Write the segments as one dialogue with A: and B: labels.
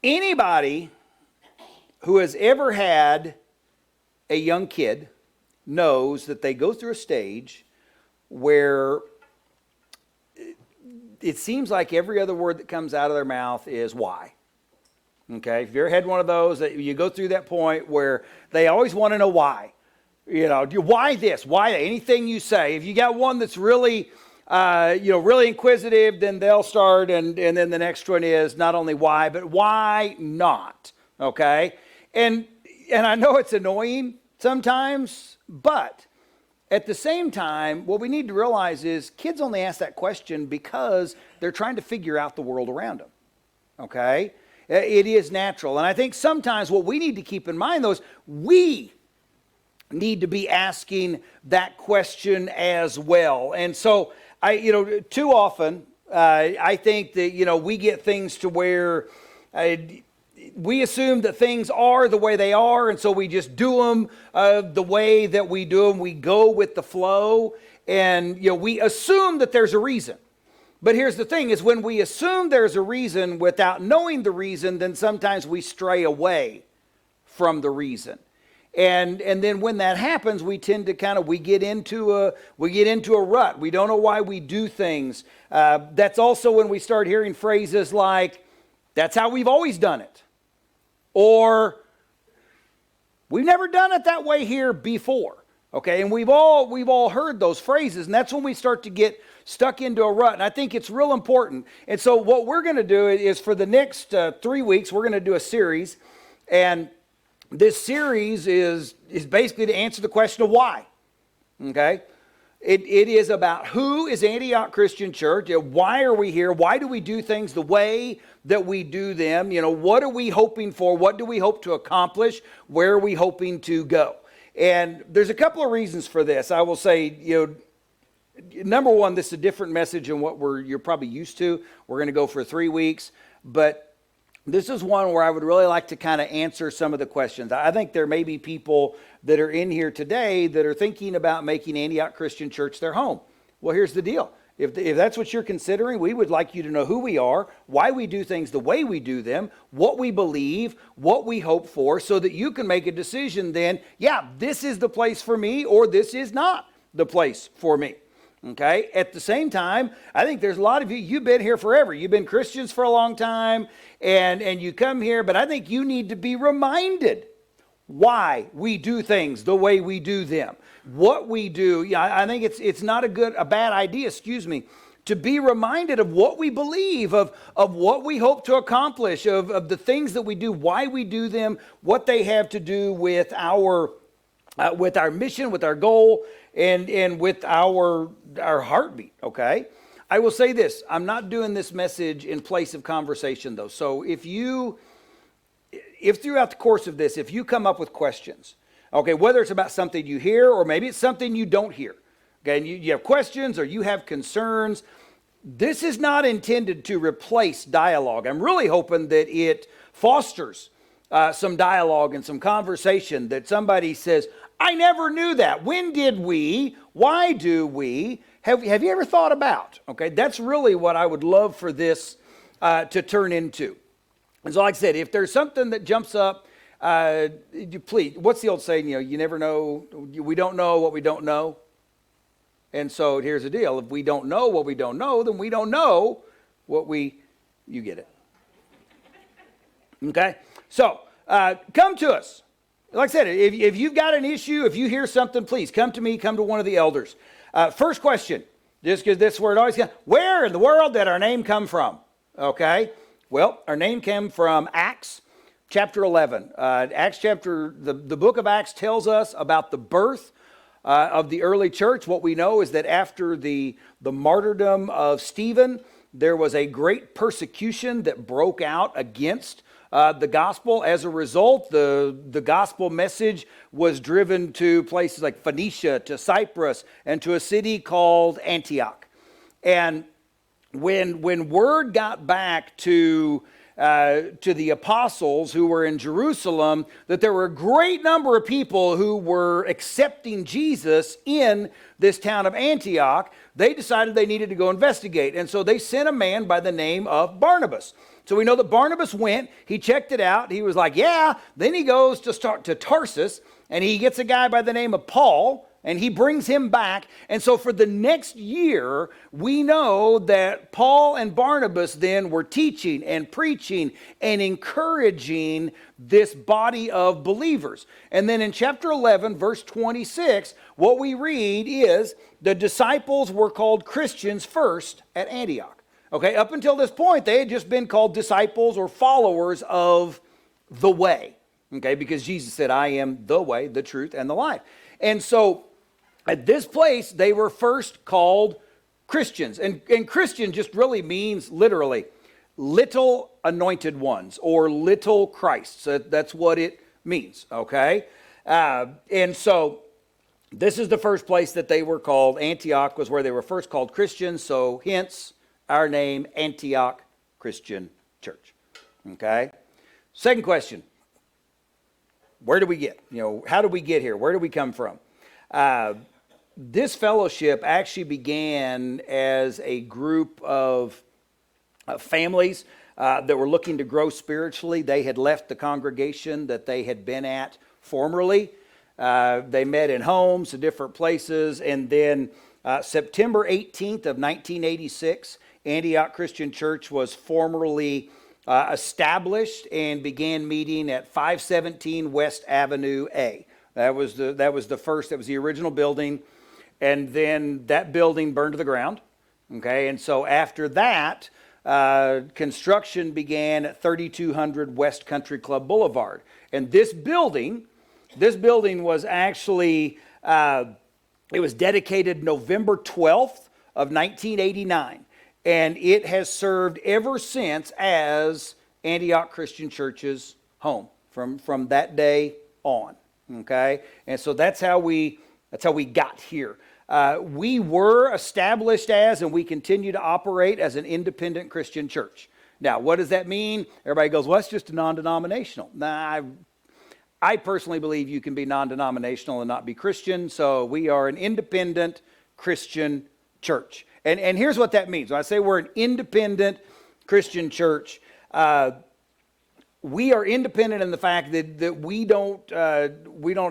A: Anybody who has ever had a young kid knows that they go through a stage where it seems like every other word that comes out of their mouth is why. Okay, if you ever had one of those, that you go through that point where they always want to know why. You know, why this? Why that? Anything you say. If you got one that's really, really inquisitive, then they'll start, and then the next one is not only why, but why not? Okay, and I know it's annoying sometimes, but at the same time, what we need to realize is kids only ask that question because they're trying to figure out the world around them. Okay. It is natural. And I think sometimes what we need to keep in mind, though, is we need to be asking that question as well. And so, too often, I think that, we get things to where we assume that things are the way they are, and so we just do them the way that we do them. We go with the flow, and, we assume that there's a reason. But here's the thing, is when we assume there's a reason without knowing the reason, then sometimes we stray away from the reason. And then when that happens, we tend to we get into a rut. We don't know why we do things. That's also when we start hearing phrases like, that's how we've always done it. Or, we've never done it that way here before. Okay, and we've all heard those phrases, and that's when we start to get stuck into a rut. And I think it's real important. And so what we're going to do is for the next 3 weeks, we're going to do a series. And this series is basically to answer the question of why. Okay? It is about who is Antioch Christian Church. Why are we here? Why do we do things the way that we do them? What are we hoping for? What do we hope to accomplish? Where are we hoping to go? And there's a couple of reasons for this. I will say, number one, this is a different message than what you're probably used to. We're going to go for 3 weeks, but this is one where I would really like to kind of answer some of the questions. I think there may be people that are in here today that are thinking about making Antioch Christian Church their home. Well, here's the deal. If that's what you're considering, we would like you to know who we are, why we do things the way we do them, what we believe, what we hope for, so that you can make a decision then, yeah, this is the place for me, or this is not the place for me. Okay? At the same time, I think there's a lot of you've been here forever. You've been Christians for a long time, and you come here, but I think you need to be reminded why we do things the way we do them. What we do, I think it's not a bad idea, to be reminded of what we believe, of what we hope to accomplish, of the things that we do, why we do them, what they have to do with our mission, with our goal, and with our heartbeat, okay? I will say this, I'm not doing this message in place of conversation, though. So if throughout the course of this, if you come up with questions, okay, whether it's about something you hear or maybe it's something you don't hear, okay, and you have questions or you have concerns, this is not intended to replace dialogue. I'm really hoping that it fosters some dialogue and some conversation, that somebody says, I never knew that. When did we? Why do we? Have you ever thought about? Okay, that's really what I would love for this to turn into. And so like I said, if there's something that jumps up, please, what's the old saying, you never know, we don't know what we don't know. And so here's the deal. If we don't know what we don't know, then we don't know what you get it. Okay? So, come to us. Like I said, if you've got an issue, if you hear something, please come to me, come to one of the elders. First question, just because this word always comes, where in the world did our name come from? Okay? Well, our name came from Acts chapter 11. The book of Acts tells us about the birth of the early church. What we know is that after the martyrdom of Stephen, there was a great persecution that broke out against the gospel. As a result, the gospel message was driven to places like Phoenicia, to Cyprus, and to a city called Antioch. And when word got back to to the apostles who were in Jerusalem that there were a great number of people who were accepting Jesus in this town of Antioch. They decided they needed to go investigate. And so they sent a man by the name of Barnabas. So we know that Barnabas went, he checked it out, he was like, yeah. Then he goes to Tarsus, and he gets a guy by the name of Paul, and he brings him back. And so for the next year, we know that Paul and Barnabas then were teaching and preaching and encouraging this body of believers. And then in chapter 11, verse 26, what we read is the disciples were called Christians first at Antioch. Okay, up until this point, they had just been called disciples or followers of the way. Okay, because Jesus said, I am the way, the truth, and the life. And so at this place, they were first called Christians. And Christian just really means literally little anointed ones or little Christ. So that's what it means, okay? And so this is the first place that they were called. Antioch was where they were first called Christians, so hence our name, Antioch Christian Church. Okay? Second question. Where do we get? How do we get here? Where do we come from? This fellowship actually began as a group of families that were looking to grow spiritually. They had left the congregation that they had been at formerly. They met in homes in different places. And then September 18th of 1986, Antioch Christian Church was formally established and began meeting at 517 West Avenue A. That was the original building, and then that building burned to the ground. Okay, and so after that, construction began at 3200 West Country Club Boulevard, and this building was actually it was dedicated November 12th of 1989. And it has served ever since as Antioch Christian Church's home from that day on. Okay, and so that's how we got here. We were established as, and we continue to operate as, an independent Christian church. Now, what does that mean? Everybody goes, well, that's just a non-denominational. Nah, I personally believe you can be non-denominational and not be Christian. So we are an independent Christian church. And here's what that means. When I say we're an independent Christian church, we are independent in the fact that we don't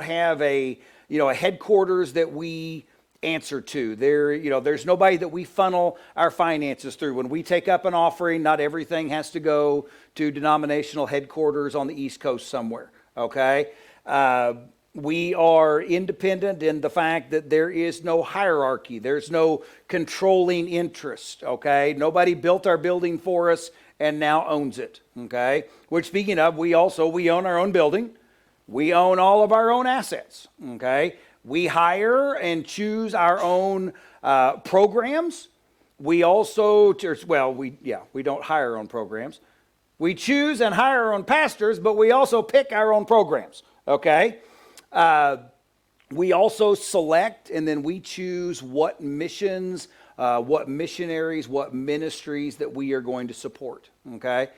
A: have a headquarters that we answer to. There's nobody that we funnel our finances through. When we take up an offering, not everything has to go to denominational headquarters on the East Coast somewhere. Okay. We are independent in the fact that there is no hierarchy. There's no controlling interest, okay? Nobody built our building for us and now owns it, okay? Which, speaking of, we own our own building. We own all of our own assets, okay? We hire and choose our own programs. We also, we don't hire our own programs. We choose and hire our own pastors, but we also pick our own programs, okay? We also select and then we choose what missions, what missionaries, what ministries that we are going to support, okay?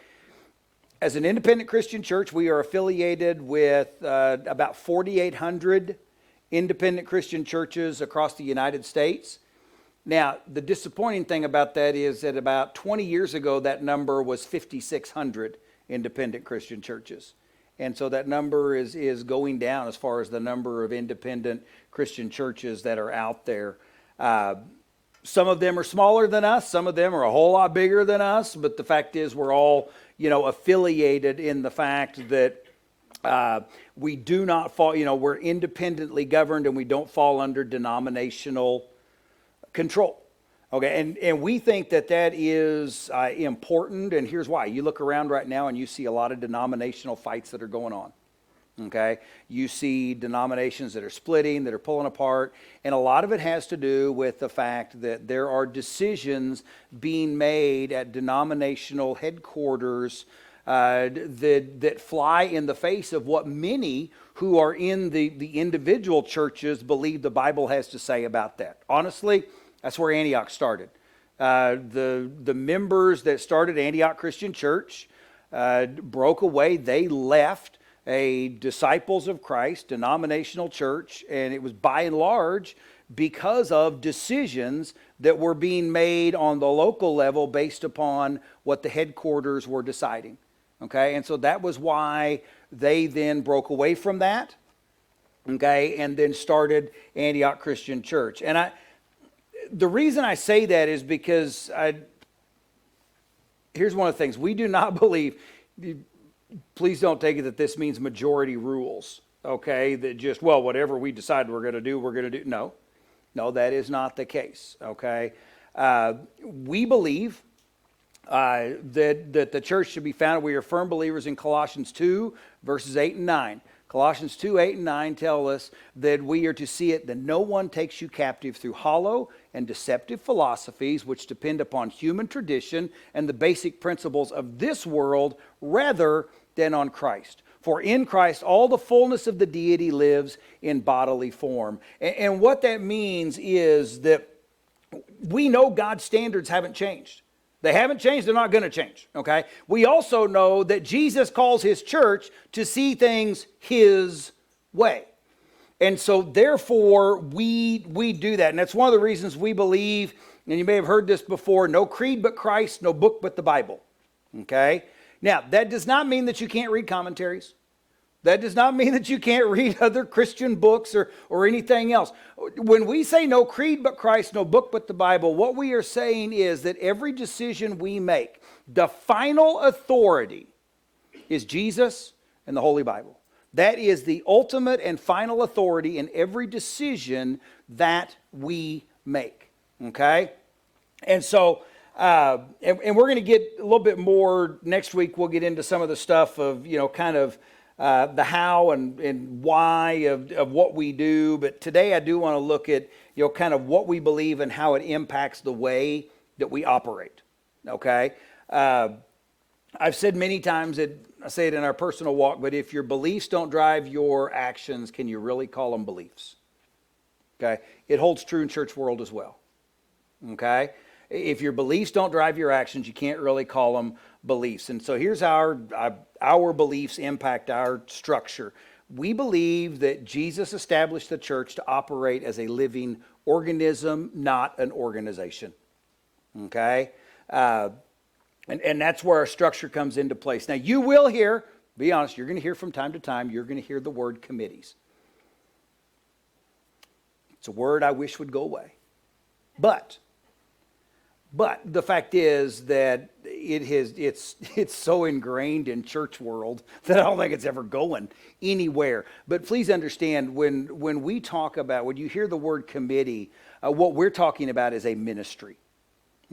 A: As an independent Christian church, we are affiliated with about 4,800 independent Christian churches across the United States. Now, the disappointing thing about that is that about 20 years ago, that number was 5,600 independent Christian churches. And so that number is going down as far as the number of independent Christian churches that are out there. Some of them are smaller than us. Some of them are a whole lot bigger than us. But the fact is we're all, affiliated in the fact that we do not fall, we're independently governed and we don't fall under denominational control. Okay, and we think that is important, and here's why. You look around right now and you see a lot of denominational fights that are going on. Okay, you see denominations that are splitting, that are pulling apart, and a lot of it has to do with the fact that there are decisions being made at denominational headquarters that fly in the face of what many who are in the individual churches believe the Bible has to say about that. Honestly, that's where Antioch started. The members that started Antioch Christian Church broke away. They left a Disciples of Christ denominational church, and it was by and large because of decisions that were being made on the local level based upon what the headquarters were deciding. Okay, and so that was why they then broke away from that, okay, and then started Antioch Christian Church. And the reason I say that is because here's one of the things. We do not believe, please don't take it that this means majority rules, okay, that just, well, whatever we decide we're going to do, we're going to do. No, that is not the case, okay. We believe that the church should be founded. We are firm believers in Colossians 2, verses 8 and 9. Colossians 2, 8 and 9 tell us that we are to see it that no one takes you captive through hollow and deceptive philosophies which depend upon human tradition and the basic principles of this world rather than on Christ. For in Christ all the fullness of the deity lives in bodily form. And what that means is that we know God's standards haven't changed. They haven't changed, they're not going to change, okay? We also know that Jesus calls his church to see things his way. And so therefore, we do that. And that's one of the reasons we believe, and you may have heard this before, no creed but Christ, no book but the Bible, okay? Now, that does not mean that you can't read commentaries. That does not mean that you can't read other Christian books or anything else. When we say no creed but Christ, no book but the Bible, what we are saying is that every decision we make, the final authority is Jesus and the Holy Bible. That is the ultimate and final authority in every decision that we make. Okay? And so, and we're going to get a little bit more next week. We'll get into some of the stuff of, kind of, the how and why of what we do. But today I do want to look at, kind of what we believe and how it impacts the way that we operate. Okay? I've said many times that I say it in our personal walk, but if your beliefs don't drive your actions, can you really call them beliefs? Okay? It holds true in church world as well. Okay? If your beliefs don't drive your actions, you can't really call them beliefs. And so here's how our beliefs impact our structure. We believe that Jesus established the church to operate as a living organism, not an organization. Okay? And that's where our structure comes into place. Now, you will hear, be honest, you're going to hear from time to time, you're going to hear the word committees. It's a word I wish would go away. But the fact is that it's so ingrained in church world that I don't think it's ever going anywhere. But please understand, when we talk about, when you hear the word committee, what we're talking about is a ministry.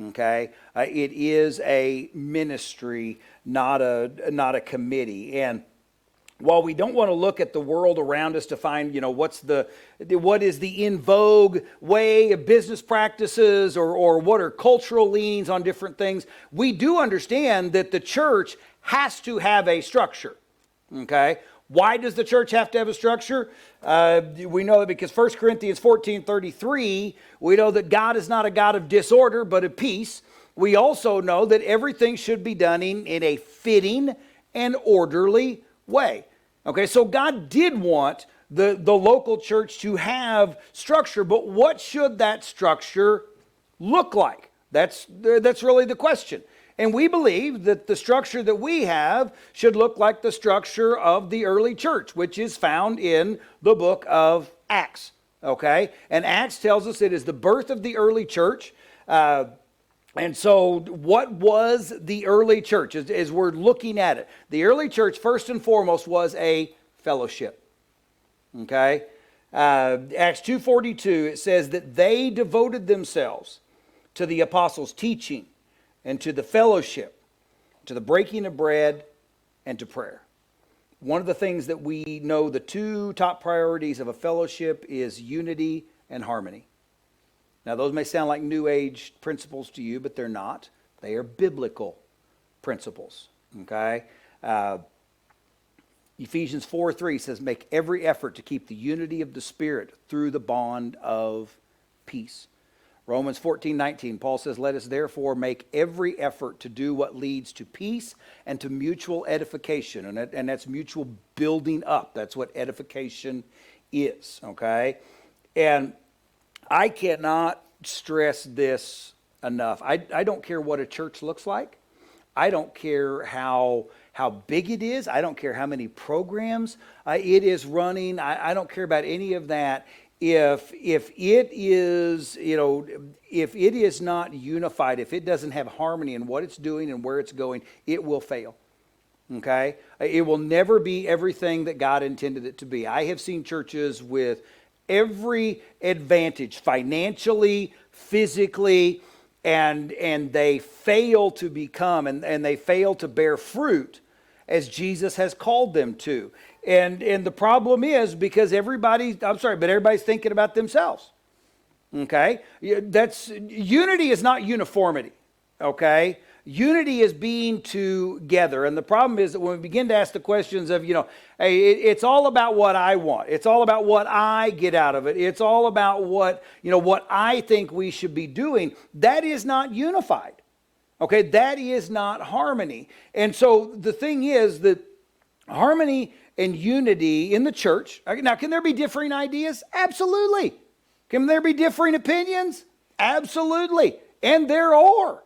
A: Okay? It is a ministry, not a committee. And while we don't want to look at the world around us to find, what is the in vogue way of business practices or what are cultural leanings on different things, we do understand that the church has to have a structure. Okay? Why does the church have to have a structure? We know that because 1 Corinthians 14:33, we know that God is not a God of disorder, but of peace. We also know that everything should be done in a fitting and orderly way. Okay, so God did want the local church to have structure, but what should that structure look like? That's really the question. And we believe that the structure that we have should look like the structure of the early church, which is found in the book of Acts. Okay? And Acts tells us it is the birth of the early church. And so what was the early church as we're looking at it? The early church, first and foremost, was a fellowship. Okay? Acts 2:42, it says that they devoted themselves to the apostles' teaching and to the fellowship, to the breaking of bread, and to prayer. One of the things that we know, the two top priorities of a fellowship is unity and harmony. Now, those may sound like New Age principles to you, but they're not. They are biblical principles, okay? Ephesians 4:3 says, make every effort to keep the unity of the Spirit through the bond of peace. Romans 14:19, Paul says, let us therefore make every effort to do what leads to peace and to mutual edification. And that's mutual building up. That's what edification is, okay? And I cannot stress this enough. I don't care what a church looks like. I don't care how big it is. I don't care how many programs it is running. I don't care about any of that. If it is, if it is not unified, if it doesn't have harmony in what it's doing and where it's going, it will fail. Okay? It will never be everything that God intended it to be. I have seen churches with every advantage, financially, physically, and they fail to become and they fail to bear fruit as Jesus has called them to. And the problem is because everybody's thinking about themselves. Okay? Unity is not uniformity. Okay? Unity is being together. And the problem is that when we begin to ask the questions of, hey, it's all about what I want. It's all about what I get out of it. It's all about what I think we should be doing. That is not unified. Okay? That is not harmony. And so the thing is that harmony and unity in the church. Now, can there be differing ideas? Absolutely. Can there be differing opinions? Absolutely. And there are.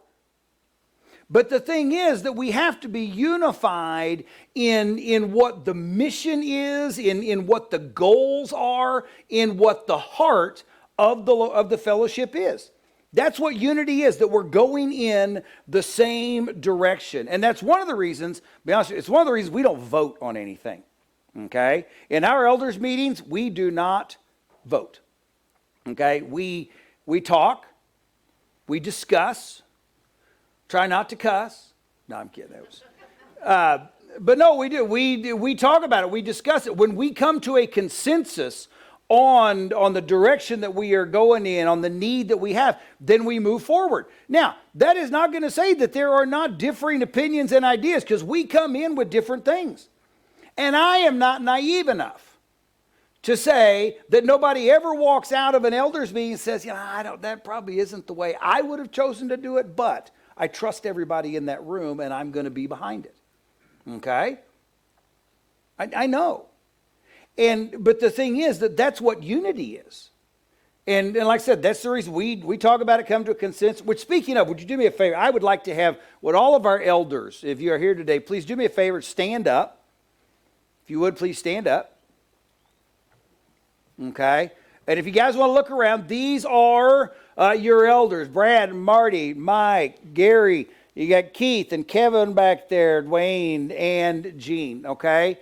A: But the thing is that we have to be unified in what the mission is, in what the goals are, in what the heart of the fellowship is. That's what unity is, that we're going in the same direction. And that's one of the reasons, to be honest, it's one of the reasons we don't vote on anything. Okay? In our elders meetings, we do not vote. Okay? We talk, we discuss, try not to cuss. No, I'm kidding. But no, we do. We talk about it. We discuss it. When we come to a consensus on the direction that we are going in, on the need that we have, then we move forward. Now, that is not going to say that there are not differing opinions and ideas, because we come in with different things. And I am not naive enough to say that nobody ever walks out of an elders meeting and says, that probably isn't the way I would have chosen to do it, but I trust everybody in that room and I'm going to be behind it. Okay? I know. But the thing is that's what unity is. And like I said, that's the reason we talk about it, come to a consensus. Which, speaking of, would you do me a favor? I would like to have all of our elders, if you are here today, please do me a favor, stand up. If you would, please stand up. Okay? And if you guys want to look around, these are your elders. Brad, Marty, Mike, Gary. You got Keith and Kevin back there, Dwayne and Gene. Okay?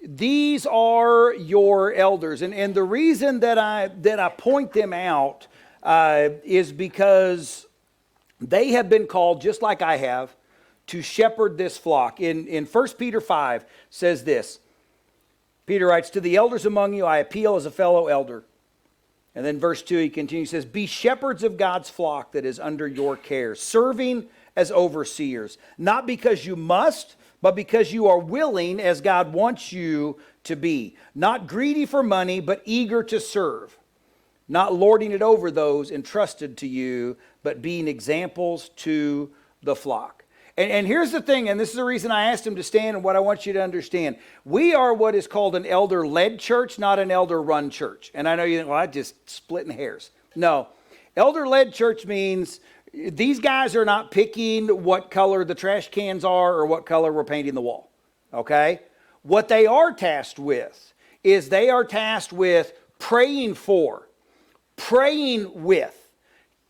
A: These are your elders. And the reason that I point them out is because they have been called, just like I have, to shepherd this flock. In 1 Peter 5 says this. Peter writes, to the elders among you, I appeal as a fellow elder. And then verse 2, he continues, says, be shepherds of God's flock that is under your care, serving as overseers, not because you must, but because you are willing as God wants you to be. Not greedy for money, but eager to serve. Not lording it over those entrusted to you, but being examples to the flock. And here's the thing, and this is the reason I asked him to stand and what I want you to understand. We are what is called an elder-led church, not an elder-run church. And I know you think, well, I'm just splitting hairs. No. Elder-led church means these guys are not picking what color the trash cans are or what color we're painting the wall. Okay? What they are tasked with is they are tasked with praying for, praying with,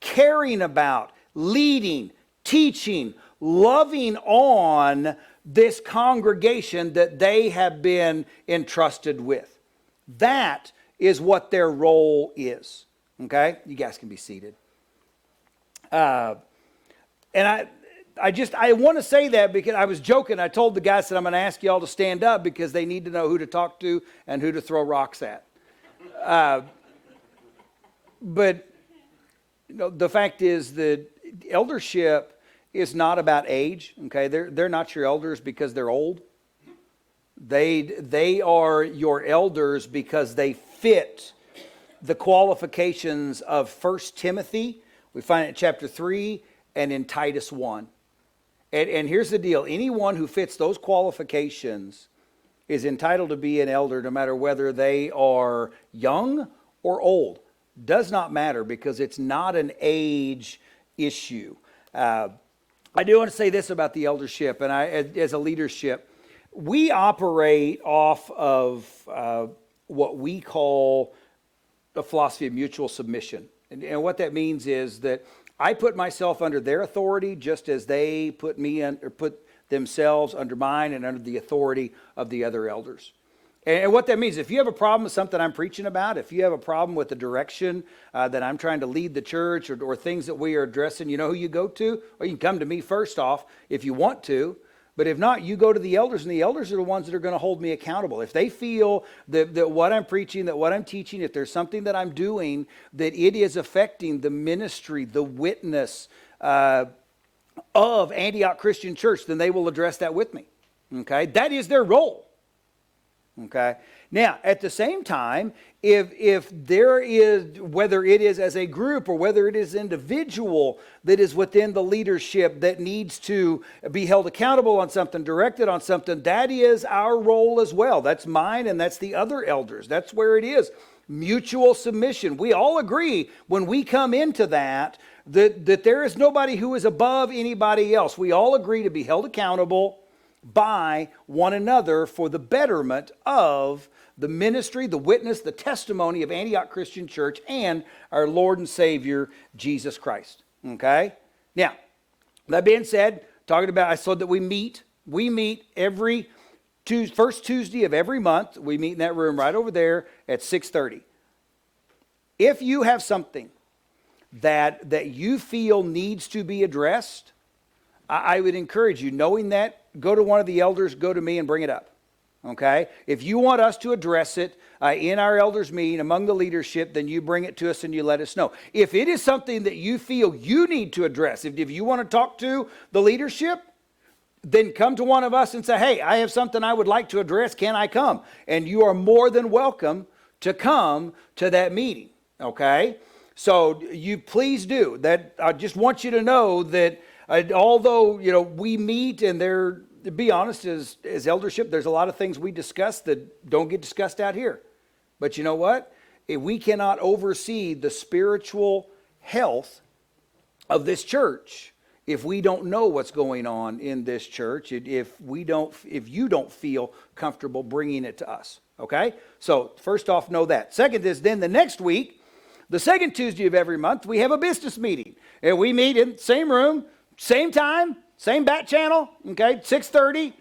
A: caring about, leading, teaching, loving on this congregation that they have been entrusted with. That is what their role is. Okay? You guys can be seated. And I want to say that because I was joking. I told the guys that I'm going to ask you all to stand up because they need to know who to talk to and who to throw rocks at. But the fact is that eldership is not about age. Okay, they're not your elders because they're old. They are your elders because they fit the qualifications of 1 Timothy We find it in chapter 3 and in Titus 1. And here's the deal. Anyone who fits those qualifications is entitled to be an elder, no matter whether they are young or old. Does not matter, because it's not an age issue. I do want to say this about the eldership, and as a leadership, we operate off of what we call the philosophy of mutual submission. And what that means is that I put myself under their authority just as they put me or put themselves under mine and under the authority of the other elders. And what that means, if you have a problem with something I'm preaching about, if you have a problem with the direction that I'm trying to lead the church, or things that we are addressing, you know who you go to? Well, you can come to me first off if you want to. But if not, you go to the elders, and the elders are the ones that are going to hold me accountable. If they feel that what I'm preaching, that what I'm teaching, if there's something that I'm doing, that it is affecting the ministry, the witness of Antioch Christian Church, then they will address that with me. Okay? That is their role. Okay. Now, at the same time, if there is, whether it is as a group or whether it is individual that is within the leadership that needs to be held accountable on something, directed on something, that is our role as well. That's mine, and that's the other elders. That's where it is. Mutual submission. We all agree when we come into that there is nobody who is above anybody else. We all agree to be held accountable by one another for the betterment of the ministry, the witness, the testimony of Antioch Christian Church and our Lord and Savior, Jesus Christ. Okay? Now, that being said, talking about, I said that we meet every first Tuesday of every month. We meet in that room right over there at 6:30. If you have something that you feel needs to be addressed, I would encourage you, knowing that, go to one of the elders, go to me, and bring it up. Okay? If you want us to address it in our elders meeting among the leadership, then you bring it to us and you let us know. If it is something that you feel you need to address, if you want to talk to the leadership, then come to one of us and say, hey, I have something I would like to address. Can I come? And you are more than welcome to come to that meeting. Okay? So you please do. That I just want you to know that although, we meet, and to be honest, as eldership, there's a lot of things we discuss that don't get discussed out here. But you know what? If we cannot oversee the spiritual health of this church, if we don't know what's going on in this church, if you don't feel comfortable bringing it to us. Okay? So first off, know that. Second is, then the next week, the second Tuesday of every month, we have a business meeting. And we meet in the same room, same time, same bat channel, okay, 6:30.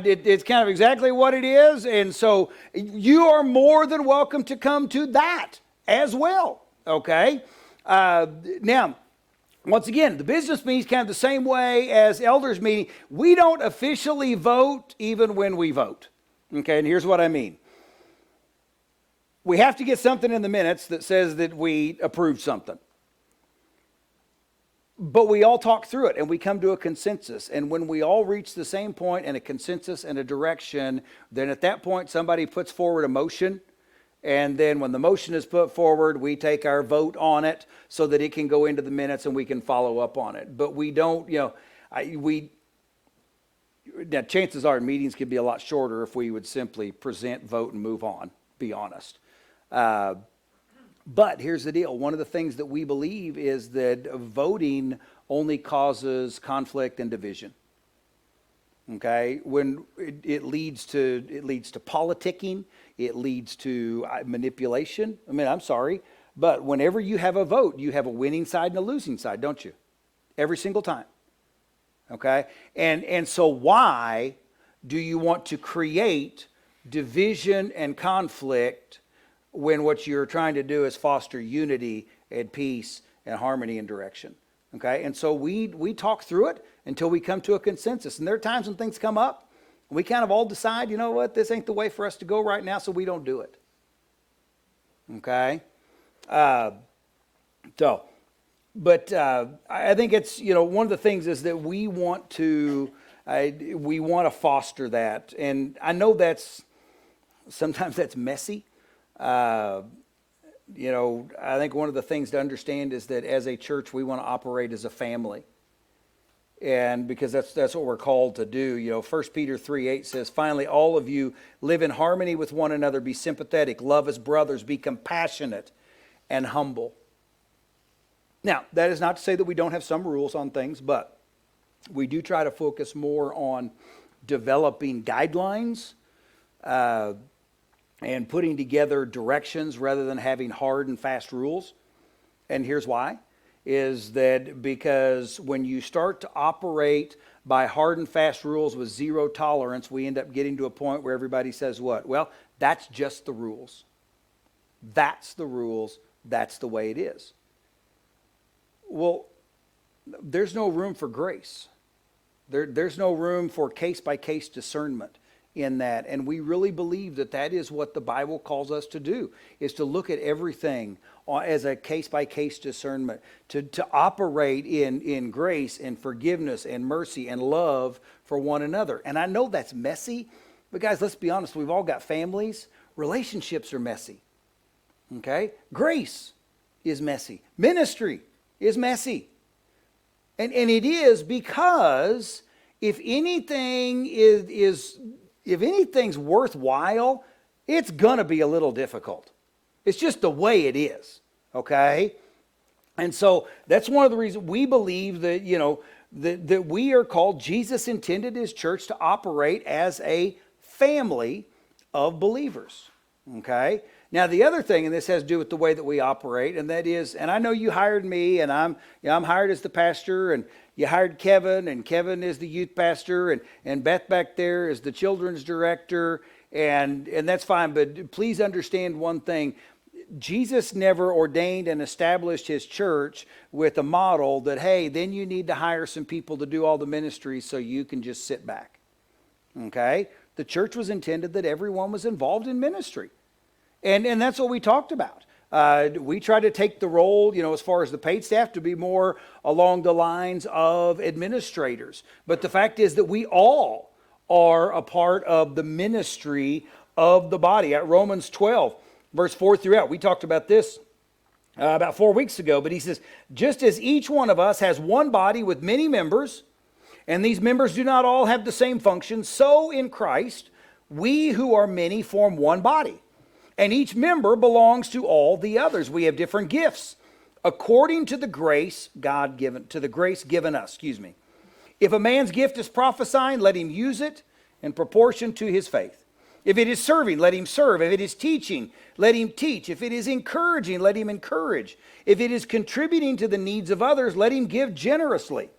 A: It's kind of exactly what it is. And so you are more than welcome to come to that as well, okay? Now, once again, the business meeting is kind of the same way as elders meeting. We don't officially vote even when we vote, okay? And here's what I mean. We have to get something in the minutes that says that we approved something. But we all talk through it and we come to a consensus. And when we all reach the same point and a consensus and a direction, then at that point somebody puts forward a motion. And then when the motion is put forward, we take our vote on it so that it can go into the minutes and we can follow up on it. But we don't, now chances are meetings could be a lot shorter if we would simply present, vote, and move on, be honest. But here's the deal. One of the things that we believe is that voting only causes conflict and division. Okay? When it leads to politicking, it leads to manipulation. I mean, I'm sorry, but whenever you have a vote, you have a winning side and a losing side, don't you? Every single time. Okay? And so why do you want to create division and conflict when what you're trying to do is foster unity and peace and harmony and direction? Okay? And so we talk through it until we come to a consensus. And there are times when things come up, we kind of all decide, you know what, this ain't the way for us to go right now, so we don't do it. Okay? I think it's, one of the things is that we want to foster that. And I know sometimes that's messy. I think one of the things to understand is that as a church, we want to operate as a family. And because that's what we're called to do. 1 Peter 3:8 says, finally, all of you live in harmony with one another, be sympathetic, love as brothers, be compassionate and humble. Now, that is not to say that we don't have some rules on things, but we do try to focus more on developing guidelines and putting together directions rather than having hard and fast rules. And here's why. Is that because when you start to operate by hard and fast rules with zero tolerance, we end up getting to a point where everybody says what? Well, that's just the rules. That's the rules. That's the way it is. Well, there's no room for grace. There's no room for case-by-case discernment in that. And we really believe that that is what the Bible calls us to do, is to look at everything as a case-by-case discernment, to operate in grace and forgiveness and mercy and love for one another. And I know that's messy, but guys, let's be honest, we've all got families. Relationships are messy, okay? Grace is messy. Ministry is messy. And it is because if anything if anything's worthwhile, it's going to be a little difficult. It's just the way it is, okay? And so that's one of the reasons we believe that, that we are called, Jesus intended his church to operate as a family of believers, okay? Now, the other thing, and this has to do with the way that we operate, and that is, and I know you hired me, and I'm hired as the pastor, and you hired Kevin, and Kevin is the youth pastor, and Beth back there is the children's director, and that's fine, but please understand one thing. Jesus never ordained and established his church with a model that, hey, then you need to hire some people to do all the ministries so you can just sit back, okay? The church was intended that everyone was involved in ministry. And that's what we talked about. We try to take the role, as far as the paid staff, to be more along the lines of administrators. But the fact is that we all are a part of the ministry of the body. At Romans 12, verse 4 through 8, we talked about this about 4 weeks ago. But he says, just as each one of us has one body with many members, and these members do not all have the same function, so in Christ, we who are many form one body. And each member belongs to all the others. We have different gifts according to the grace given us. If a man's gift is prophesying, let him use it in proportion to his faith. If it is serving, let him serve. If it is teaching, let him teach. If it is encouraging, let him encourage. If it is contributing to the needs of others, let him give generously.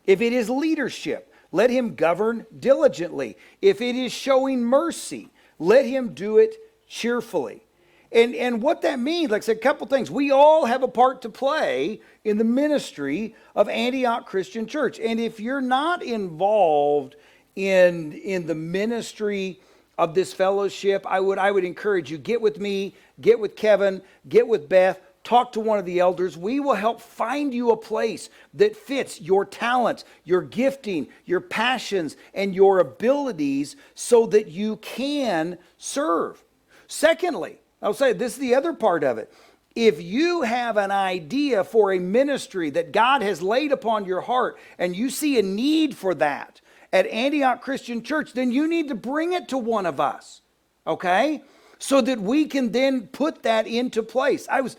A: If it is leadership, let him govern diligently. If it is showing mercy, let him do it cheerfully. And what that means, like I said, a couple things. We all have a part to play in the ministry of Antioch Christian Church. And if you're not involved in the ministry of this fellowship, I would encourage you, get with me, get with Kevin, get with Beth, talk to one of the elders. We will help find you a place that fits your talents, your gifting, your passions, and your abilities so that you can serve. Secondly, I'll say this is the other part of it. If you have an idea for a ministry that God has laid upon your heart and you see a need for that at Antioch Christian Church, then you need to bring it to one of us, okay? So that we can then put that into place. I was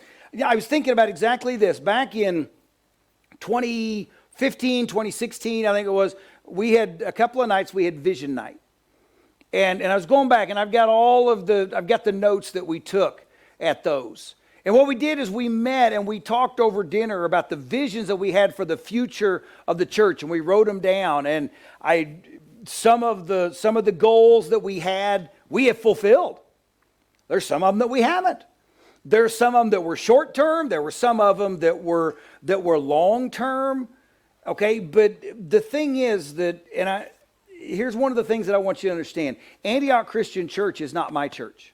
A: thinking about exactly this. Back in 2015, 2016, I think it was, we had a couple of nights, we had vision night. And I was going back, and I've got the notes that we took at those. And what we did is we met and we talked over dinner about the visions that we had for the future of the church, and we wrote them down. And some of the goals that we have fulfilled. There's some of them that we haven't. There's some of them that were short term. There were some of them that were long term. Okay, but the thing is that, here's one of the things that I want you to understand. Antioch Christian Church is not my church.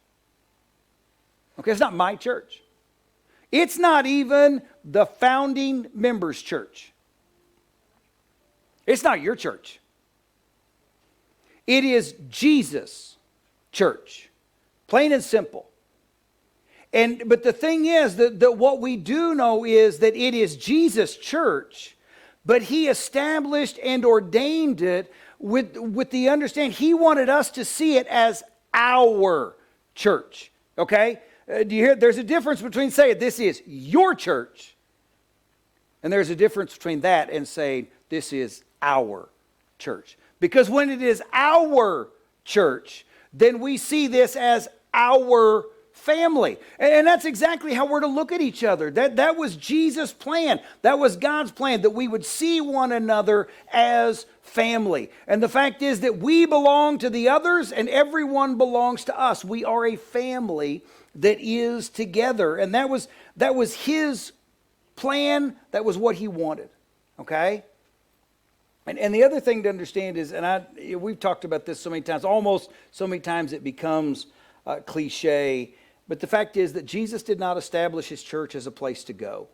A: Okay, it's not my church. It's not even the founding members' church. It's not your church. It is Jesus' church. Plain and simple. But the thing is that what we do know is that it is Jesus' church, but he established and ordained it with the understanding. He wanted us to see it as our church. Okay? Do you hear? There's a difference between saying this is your church, and there's a difference between that and saying this is our church. Because when it is our church, then we see this as our family. And that's exactly how we're to look at each other. That was Jesus' plan. That was God's plan, that we would see one another as family. And the fact is that we belong to the others and everyone belongs to us. We are a family that is together. And that was his plan. That was what he wanted. Okay? And the other thing to understand is, we've talked about this so many times, almost so many times it becomes cliche, but the fact is that Jesus did not establish his church as a place to go.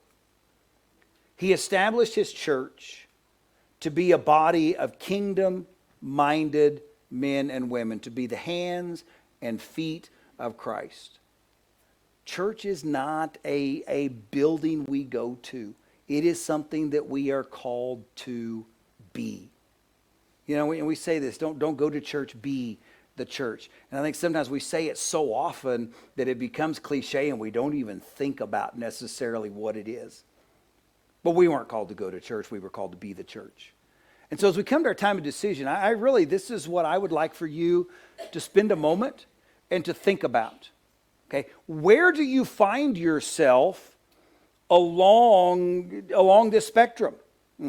A: He established his church to be a body of kingdom-minded men and women, to be the hands and feet of Christ. Church is not a building we go to. It is something that we are called to be. You know, we say this, don't go to church, be the church. And I think sometimes we say it so often that it becomes cliche and we don't even think about necessarily what it is. But we weren't called to go to church, we were called to be the church. And so as we come to our time of decision, I really, this is what I would like for you to spend a moment and to think about. Okay, where do you find yourself along this spectrum?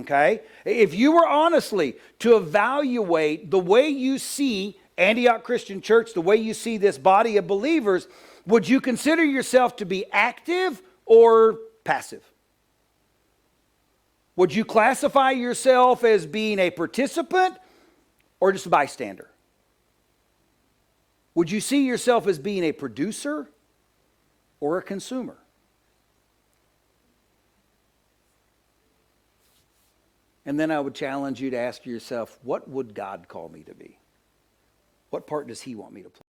A: Okay, if you were honestly to evaluate the way you see Antioch Christian Church, the way you see this body of believers, would you consider yourself to be active or passive? Would you classify yourself as being a participant or just a bystander? Would you see yourself as being a producer or a consumer? And then I would challenge you to ask yourself, what would God call me to be? What part does he want me to play?